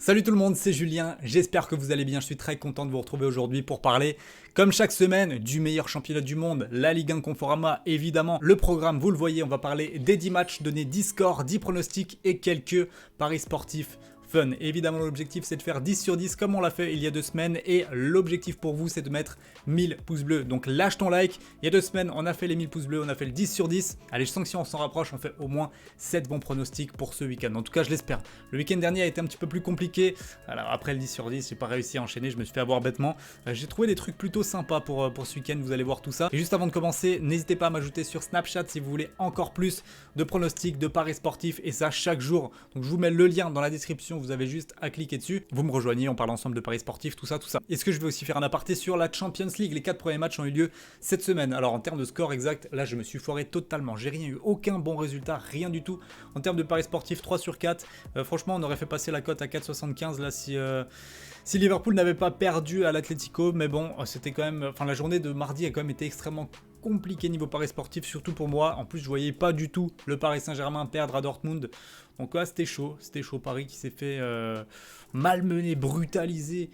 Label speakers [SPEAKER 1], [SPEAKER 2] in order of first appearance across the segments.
[SPEAKER 1] Salut tout le monde, c'est Julien, j'espère que vous allez bien, je suis très content de vous retrouver aujourd'hui pour parler, comme chaque semaine, du meilleur championnat du monde, la Ligue 1 Conforama évidemment. Le programme, vous le voyez, on va parler des 10 matchs, donner 10 scores, 10 pronostics et quelques paris sportifs fun. Évidemment, l'objectif c'est de faire 10 sur 10 comme on l'a fait il y a 2 semaines et l'objectif pour vous c'est de mettre 1000 pouces bleus. Donc lâche ton like, il y a 2 semaines on a fait les 1000 pouces bleus, on a fait le 10 sur 10. Allez, je sens que si on s'en rapproche, on fait au moins 7 bons pronostics pour ce week-end. En tout cas, je l'espère. Le week-end dernier a été un petit peu plus compliqué. Alors après le 10 sur 10, j'ai pas réussi à enchaîner, je me suis fait avoir bêtement. J'ai trouvé des trucs plutôt sympas pour ce week-end, vous allez voir tout ça. Et juste avant de commencer, n'hésitez pas à m'ajouter sur Snapchat si vous voulez encore plus de pronostics, de paris sportifs et ça chaque jour. Donc je vous mets le lien dans la description, vous avez juste à cliquer dessus, vous me rejoignez, on parle ensemble de paris sportifs, tout ça. Est-ce que je vais aussi faire un aparté sur la Champions League? Les 4 premiers matchs ont eu lieu cette semaine. Alors en termes de score exact, là je me suis foiré totalement, j'ai rien eu, aucun bon résultat, rien du tout. En termes de paris sportifs, 3 sur 4, franchement on aurait fait passer la cote à 4,75 là si Liverpool n'avait pas perdu à l'Atlético, mais bon, c'était quand même, enfin la journée de mardi a quand même été extrêmement compliqué niveau paris sportif, surtout pour moi. En plus, je voyais pas du tout le Paris Saint-Germain perdre à Dortmund. Donc là, c'était chaud. Paris qui s'est fait malmener, brutaliser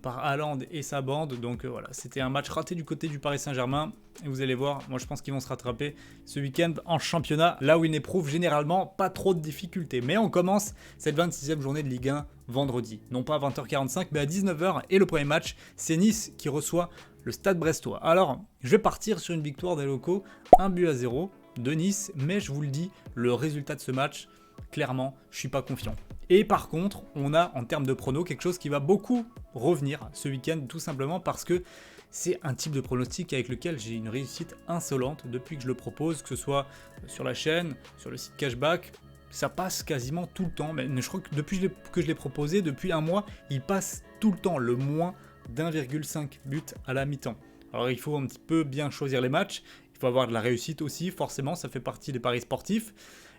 [SPEAKER 1] par Haaland et sa bande. Donc voilà, c'était un match raté du côté du Paris Saint-Germain. Et vous allez voir, moi je pense qu'ils vont se rattraper ce week-end en championnat, là où ils n'éprouvent généralement pas trop de difficultés. Mais on commence cette 26e journée de Ligue 1 vendredi. Non pas à 20h45, mais à 19h. Et le premier match, c'est Nice qui reçoit le Stade Brestois. Alors, je vais partir sur une victoire des locaux, 1-0 de Nice, mais je vous le dis, le résultat de ce match, clairement, je suis pas confiant. Et par contre, on a en termes de prono quelque chose qui va beaucoup revenir ce week-end, tout simplement parce que c'est un type de pronostic avec lequel j'ai une réussite insolente depuis que je le propose, que ce soit sur la chaîne, sur le site Cashback. Ça passe quasiment tout le temps, mais je crois que depuis que je l'ai proposé, depuis un mois, il passe tout le temps, le moins d'1,5 but à la mi-temps. Alors il faut un petit peu bien choisir les matchs, il faut avoir de la réussite aussi, forcément ça fait partie des paris sportifs,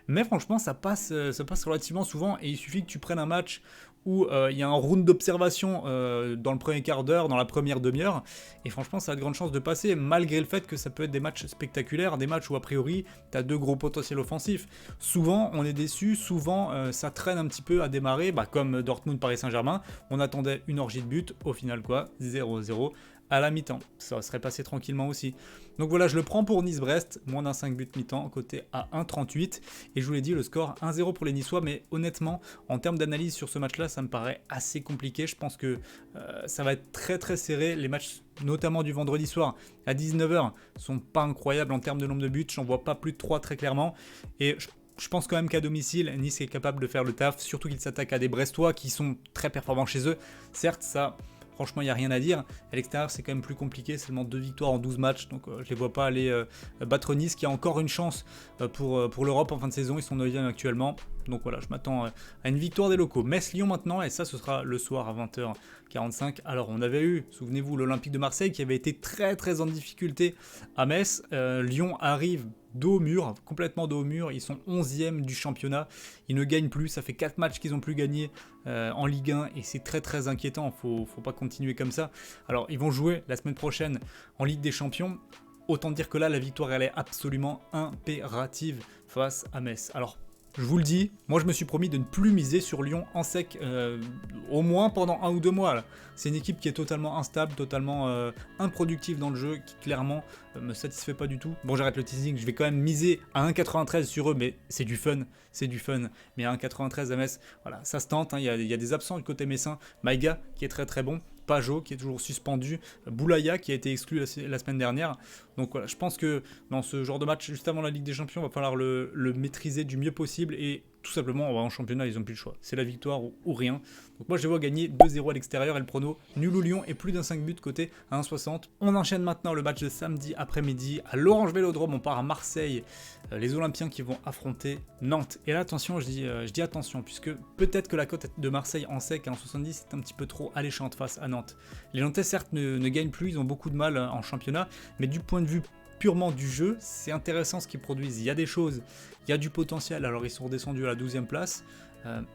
[SPEAKER 1] mais franchement ça passe relativement souvent et il suffit que tu prennes un match où il y a un round d'observation dans le premier quart d'heure, dans la première demi-heure, et franchement ça a de grandes chances de passer, malgré le fait que ça peut être des matchs spectaculaires, des matchs où a priori tu as deux gros potentiels offensifs. Souvent on est déçu, souvent ça traîne un petit peu à démarrer, comme Dortmund Paris Saint-Germain, on attendait une orgie de but, au final quoi, 0-0 à la mi-temps, ça serait passé tranquillement aussi. Donc voilà, je le prends pour Nice-Brest, moins d'un 5 buts mi-temps, côté à 1,38, et je vous l'ai dit, le score 1-0 pour les Niçois, mais honnêtement, en termes d'analyse sur ce match-là, ça me paraît assez compliqué, je pense que ça va être très très serré, les matchs notamment du vendredi soir à 19h sont pas incroyables en termes de nombre de buts, j'en vois pas plus de 3 très clairement, et je pense quand même qu'à domicile, Nice est capable de faire le taf, surtout qu'il s'attaque à des Brestois qui sont très performants chez eux, certes ça... Franchement, il n'y a rien à dire. À l'extérieur, c'est quand même plus compliqué. Seulement 2 victoires en 12 matchs. Donc, je ne les vois pas aller battre Nice, qui a encore une chance pour l'Europe en fin de saison. Ils sont 9e actuellement. Donc voilà, je m'attends à une victoire des locaux. Metz-Lyon maintenant. Et ça, ce sera le soir à 20h45. Alors, on avait eu, souvenez-vous, l'Olympique de Marseille qui avait été très très en difficulté à Metz. Lyon arrive dos au mur, complètement dos au mur, ils sont 11e du championnat, ils ne gagnent plus, ça fait 4 matchs qu'ils n'ont plus gagné en Ligue 1 et c'est très très inquiétant, faut pas continuer comme ça. Alors ils vont jouer la semaine prochaine en Ligue des Champions, autant dire que là la victoire elle est absolument impérative face à Metz. Alors je vous le dis, moi je me suis promis de ne plus miser sur Lyon en sec, au moins pendant 1 ou 2 mois. Là. C'est une équipe qui est totalement instable, totalement improductive dans le jeu, qui clairement me satisfait pas du tout. Bon, j'arrête le teasing, je vais quand même miser à 1,93 sur eux, mais c'est du fun. Mais à 1,93 à Metz, voilà, ça se tente, hein, y a des absents du côté messin. Maïga qui est très très bon. Pajot qui est toujours suspendu, Boulaya qui a été exclu la semaine dernière. Donc voilà, je pense que dans ce genre de match, juste avant la Ligue des Champions, il va falloir le maîtriser du mieux possible et tout simplement, en championnat, ils n'ont plus le choix. C'est la victoire ou rien. Donc moi, je les vois gagner 2-0 à l'extérieur et le prono nul ou Lyon et plus d'un 5 buts côté à 1,60. On enchaîne maintenant le match de samedi après-midi à l'Orange Vélodrome. On part à Marseille. Les Olympiens qui vont affronter Nantes. Et là, attention, je dis attention, puisque peut-être que la cote de Marseille en sec à 1,70 est un petit peu trop alléchante face à Nantes. Les Nantais, certes, ne gagnent plus, ils ont beaucoup de mal en championnat, mais du point de vue purement du jeu, c'est intéressant ce qu'ils produisent. Il y a des choses, il y a du potentiel. Alors ils sont redescendus à la 12e place,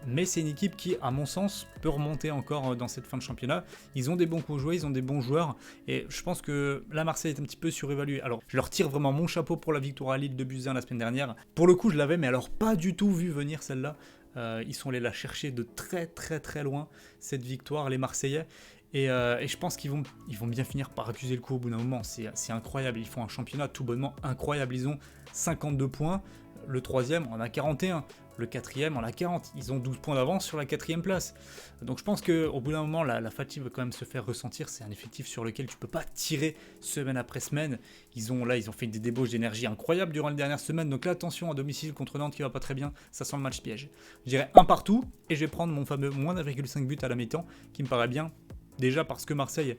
[SPEAKER 1] mais c'est une équipe qui, à mon sens, peut remonter encore dans cette fin de championnat. Ils ont des bons coups joués, ils ont des bons joueurs, et je pense que la Marseille est un petit peu surévaluée. Alors je leur tire vraiment mon chapeau pour la victoire à Lille de Buzyn la semaine dernière. Pour le coup, je l'avais, mais alors pas du tout vu venir celle-là. Ils sont allés la chercher de très très très loin, cette victoire, les Marseillais. Et je pense qu'ils vont bien finir par accuser le coup au bout d'un moment. C'est incroyable. Ils font un championnat tout bonnement incroyable. Ils ont 52 points. Le troisième en a 41. Le quatrième en a 40. Ils ont 12 points d'avance sur la quatrième place. Donc je pense qu'au bout d'un moment, la fatigue va quand même se faire ressentir. C'est un effectif sur lequel tu ne peux pas tirer semaine après semaine. Ils ont fait des débauches d'énergie incroyables durant les dernières semaines. Donc là, attention, à domicile contre Nantes qui va pas très bien. Ça sent le match piège. Je dirais un partout. Et je vais prendre mon fameux moins d'1,5 but à la mi-temps qui me paraît bien. Déjà parce que Marseille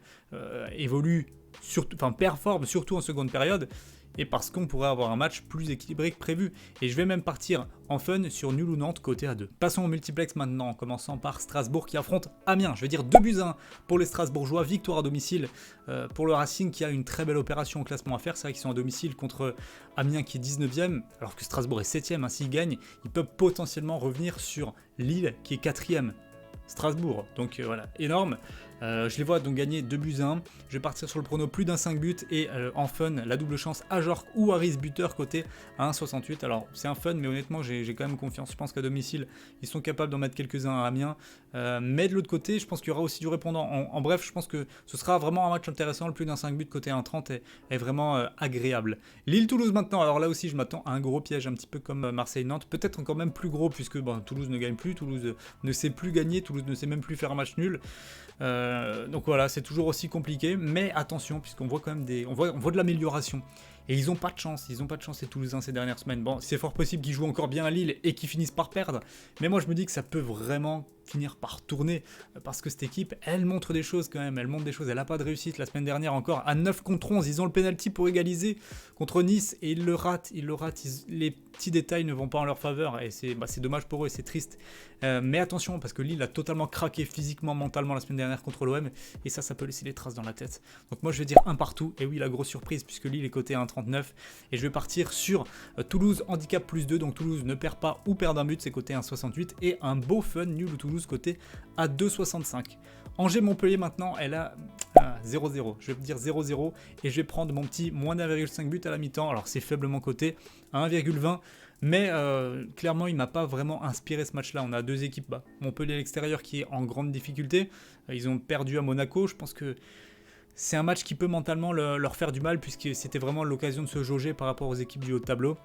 [SPEAKER 1] performe surtout en seconde période, et parce qu'on pourrait avoir un match plus équilibré que prévu. Et je vais même partir en fun sur nul ou Nantes côté A2. Passons au multiplex maintenant, en commençant par Strasbourg qui affronte Amiens. Je vais dire 2-1 pour les Strasbourgeois, victoire à domicile pour le Racing qui a une très belle opération au classement à faire. C'est vrai qu'ils sont à domicile contre Amiens qui est 19e, alors que Strasbourg est 7e. S'ils gagnent, ils peuvent potentiellement revenir sur Lille qui est 4e. Strasbourg, donc voilà, énorme. Je les vois donc gagner 2-1. Je vais partir sur le prono plus d'un 5 buts et en fun, la double chance Ajorc ou Harris buteur côté à 1,68. Alors c'est un fun, mais honnêtement j'ai quand même confiance. Je pense qu'à domicile, ils sont capables d'en mettre quelques-uns à Amiens. Mais de l'autre côté, je pense qu'il y aura aussi du répondant. En bref, je pense que ce sera vraiment un match intéressant. Le plus d'un 5 buts côté 1,30 est vraiment agréable. Lille-Toulouse maintenant. Alors là aussi, je m'attends à un gros piège, un petit peu comme Marseille-Nantes. Peut-être encore même plus gros, puisque Toulouse ne gagne plus. Toulouse ne sait plus gagner. Toulouse ne sait même plus faire un match nul. Donc voilà, c'est toujours aussi compliqué, mais attention, puisqu'on voit quand même on voit de l'amélioration. Et ils n'ont pas de chance, les Toulousains ces dernières semaines. Bon, c'est fort possible qu'ils jouent encore bien à Lille et qu'ils finissent par perdre, mais moi je me dis que ça peut vraiment finir par tourner, parce que cette équipe, elle montre des choses quand même, elle n'a pas de réussite. La semaine dernière encore, à 9 contre 11, ils ont le penalty pour égaliser contre Nice, et ils le ratent, les petits détails ne vont pas en leur faveur, et c'est dommage pour eux, et c'est triste. Mais attention, parce que Lille a totalement craqué physiquement, mentalement la semaine dernière contre l'OM, et ça peut laisser des traces dans la tête. Donc moi je vais dire un partout, et oui, la grosse surprise, puisque Lille est coté à 1,39, et je vais partir sur Toulouse handicap plus 2, donc Toulouse ne perd pas ou perd un but, c'est coté à 1,68, et un beau fun nul ou Toulouse côté à 2,65. Angers-Montpellier maintenant, elle a 0-0. Je vais dire 0-0 et je vais prendre mon petit moins d'1,5 but à la mi-temps. Alors c'est faiblement coté à 1,20. Mais clairement, il ne m'a pas vraiment inspiré ce match-là. On a deux équipes. Montpellier à l'extérieur qui est en grande difficulté. Ils ont perdu à Monaco. Je pense que c'est un match qui peut mentalement leur faire du mal, puisque c'était vraiment l'occasion de se jauger par rapport aux équipes du haut de tableau.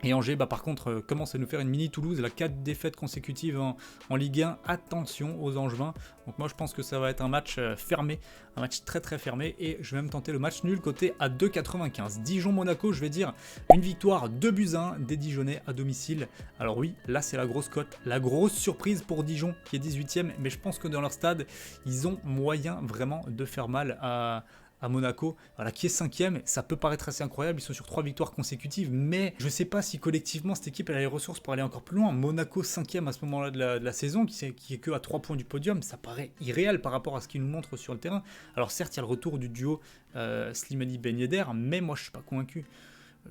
[SPEAKER 1] Et Angers, par contre, commence à nous faire une mini Toulouse. Elle a 4 défaites consécutives en Ligue 1. Attention aux Angevins. Donc moi, je pense que ça va être un match fermé. Un match très très fermé. Et je vais même tenter le match nul côté à 2,95. Dijon-Monaco, je vais dire une victoire 2-1 des Dijonnais à domicile. Alors oui, là c'est la grosse cote. La grosse surprise pour Dijon qui est 18e. Mais je pense que dans leur stade, ils ont moyen vraiment de faire mal à Monaco, voilà, qui est 5e, ça peut paraître assez incroyable, ils sont sur 3 victoires consécutives, mais je ne sais pas si collectivement cette équipe elle a les ressources pour aller encore plus loin. Monaco 5e à ce moment-là de la saison, qui est que à 3 points du podium, ça paraît irréel par rapport à ce qu'ils nous montrent sur le terrain. Alors certes, il y a le retour du duo Slimani-Ben Yedder, mais moi je ne suis pas convaincu.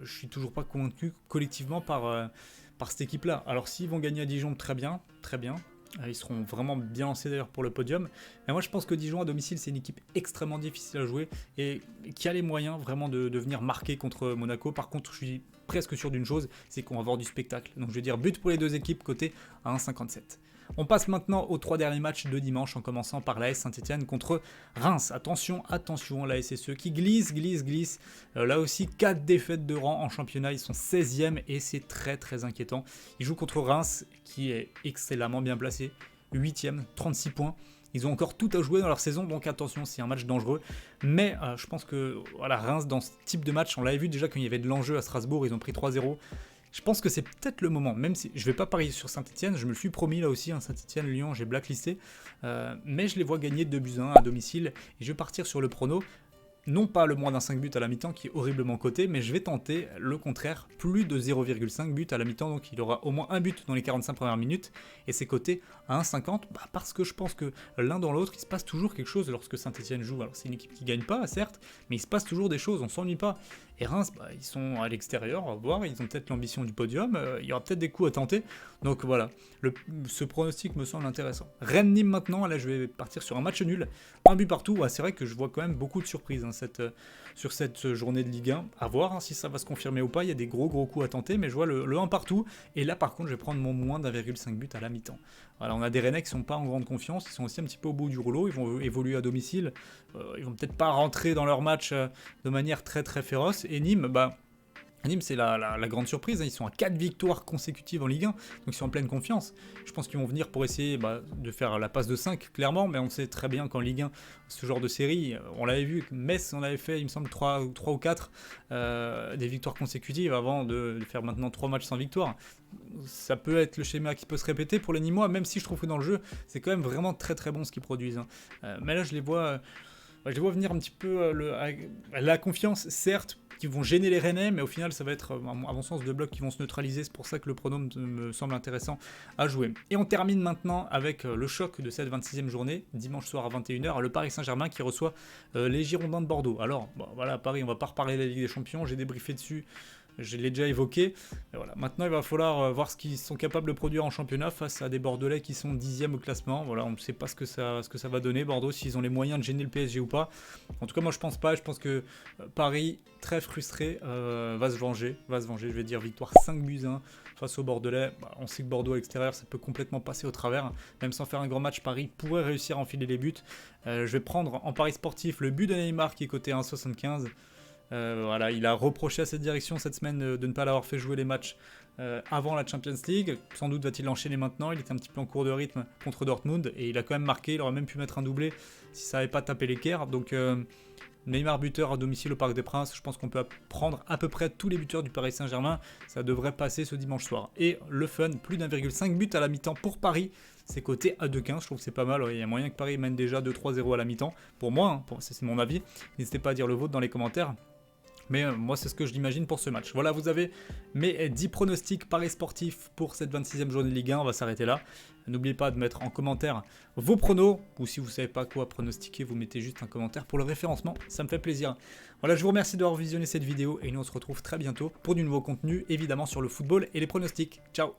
[SPEAKER 1] Je suis toujours pas convaincu collectivement par cette équipe-là. Alors s'ils vont gagner à Dijon, très bien, très bien. Ils seront vraiment bien lancés d'ailleurs pour le podium. Mais moi je pense que Dijon à domicile c'est une équipe extrêmement difficile à jouer et qui a les moyens vraiment de venir marquer contre Monaco. Par contre je suis presque sûr d'une chose, c'est qu'on va avoir du spectacle. Donc je vais dire but pour les deux équipes côté à 1,57. On passe maintenant aux 3 derniers matchs de dimanche en commençant par l'AS Saint-Etienne contre Reims. Attention, la SSE qui glisse. Là aussi 4 défaites de rang en championnat, ils sont 16e et c'est très très inquiétant. Ils jouent contre Reims qui est excellemment bien placé, 8e, 36 points. Ils ont encore tout à jouer dans leur saison, donc attention, c'est un match dangereux. Mais je pense que Reims, dans ce type de match, on l'avait vu déjà quand il y avait de l'enjeu à Strasbourg, ils ont pris 3-0. Je pense que c'est peut-être le moment, même si je ne vais pas parier sur Saint-Etienne, je me le suis promis là aussi, Saint-Etienne, Lyon, j'ai blacklisté, mais je les vois gagner 2-1 à domicile, et je vais partir sur le prono, non pas le moins d'un 5 buts à la mi-temps qui est horriblement coté, mais je vais tenter le contraire, plus de 0,5 buts à la mi-temps, donc il aura au moins un but dans les 45 premières minutes, et c'est coté à 1,50, parce que je pense que l'un dans l'autre, il se passe toujours quelque chose lorsque Saint-Etienne joue. Alors c'est une équipe qui gagne pas, certes, mais il se passe toujours des choses, on s'ennuie pas. Et Reims, bah, ils sont à l'extérieur, on va voir, ils ont peut-être l'ambition du podium, il y aura peut-être des coups à tenter. Donc voilà, ce pronostic me semble intéressant. Rennes-Nîmes maintenant, là je vais partir sur un match nul, un but partout. Ouais, c'est vrai que je vois quand même beaucoup de surprises sur cette journée de Ligue 1. À voir si ça va se confirmer ou pas, il y a des gros coups à tenter, mais je vois le 1 partout. Et là par contre, je vais prendre mon moins d'1,5 but à la mi-temps. Voilà, on a des Rennais qui sont pas en grande confiance, ils sont aussi un petit peu au bout du rouleau, ils vont évoluer à domicile, ils vont peut-être pas rentrer dans leur match de manière très féroce. Et Nîmes, Nîmes, c'est la grande surprise, hein. Ils sont à 4 victoires consécutives en Ligue 1, donc ils sont en pleine confiance. Je pense qu'ils vont venir pour essayer de faire la passe de 5, clairement, mais on sait très bien qu'en Ligue 1, ce genre de série, on l'avait vu, Metz, on avait fait, il me semble, 3 ou 4 des victoires consécutives avant de faire maintenant 3 matchs sans victoire. Ça peut être le schéma qui peut se répéter pour les Nîmois, même si je trouve que dans le jeu, c'est quand même vraiment très bon ce qu'ils produisent, hein. Mais là, je les vois venir un petit peu la confiance, certes, qui vont gêner les Rennais, mais au final, ça va être, à mon sens, 2 blocs qui vont se neutraliser. C'est pour ça que le pronom me semble intéressant à jouer. Et on termine maintenant avec le choc de cette 26e journée, dimanche soir à 21h, le Paris Saint-Germain qui reçoit les Girondins de Bordeaux. Alors, voilà, Paris, on va pas reparler de la Ligue des Champions, j'ai débriefé dessus. Je l'ai déjà évoqué. Et voilà. Maintenant, il va falloir voir ce qu'ils sont capables de produire en championnat face à des Bordelais qui sont 10e au classement. Voilà, on ne sait pas ce que ça va donner, Bordeaux, s'ils ont les moyens de gêner le PSG ou pas. En tout cas, moi, je pense pas. Je pense que Paris, très frustré, va se venger. Je vais dire victoire 5-1 face aux Bordelais. On sait que Bordeaux à l'extérieur, ça peut complètement passer au travers. Même sans faire un grand match, Paris pourrait réussir à enfiler les buts. Je vais prendre en pari sportif le but de Neymar qui est coté à 1,75. Voilà, il a reproché à cette direction cette semaine de ne pas l'avoir fait jouer les matchs avant la Champions League. Sans doute va-t-il l'enchaîner maintenant. Il était un petit peu en cours de rythme contre Dortmund et il a quand même marqué. Il aurait même pu mettre un doublé si ça n'avait pas tapé l'équerre. Donc Neymar buteur à domicile au Parc des Princes. Je pense qu'on peut prendre à peu près tous les buteurs du Paris Saint-Germain. Ça devrait passer ce dimanche soir. Et le fun, plus d'1,5 but à la mi-temps pour Paris. C'est coté à 2,15, je trouve que c'est pas mal. Il y a moyen que Paris mène déjà 2-3-0 à la mi-temps. Pour moi, c'est mon avis. N'hésitez pas à dire le vôtre dans les commentaires. Mais moi, c'est ce que je l'imagine pour ce match. Voilà, vous avez mes 10 pronostics paris sportifs pour cette 26e journée de Ligue 1. On va s'arrêter là. N'oubliez pas de mettre en commentaire vos pronos. Ou si vous ne savez pas quoi pronostiquer, vous mettez juste un commentaire pour le référencement. Ça me fait plaisir. Voilà, je vous remercie d'avoir visionné cette vidéo. Et nous, on se retrouve très bientôt pour du nouveau contenu, évidemment sur le football et les pronostics. Ciao!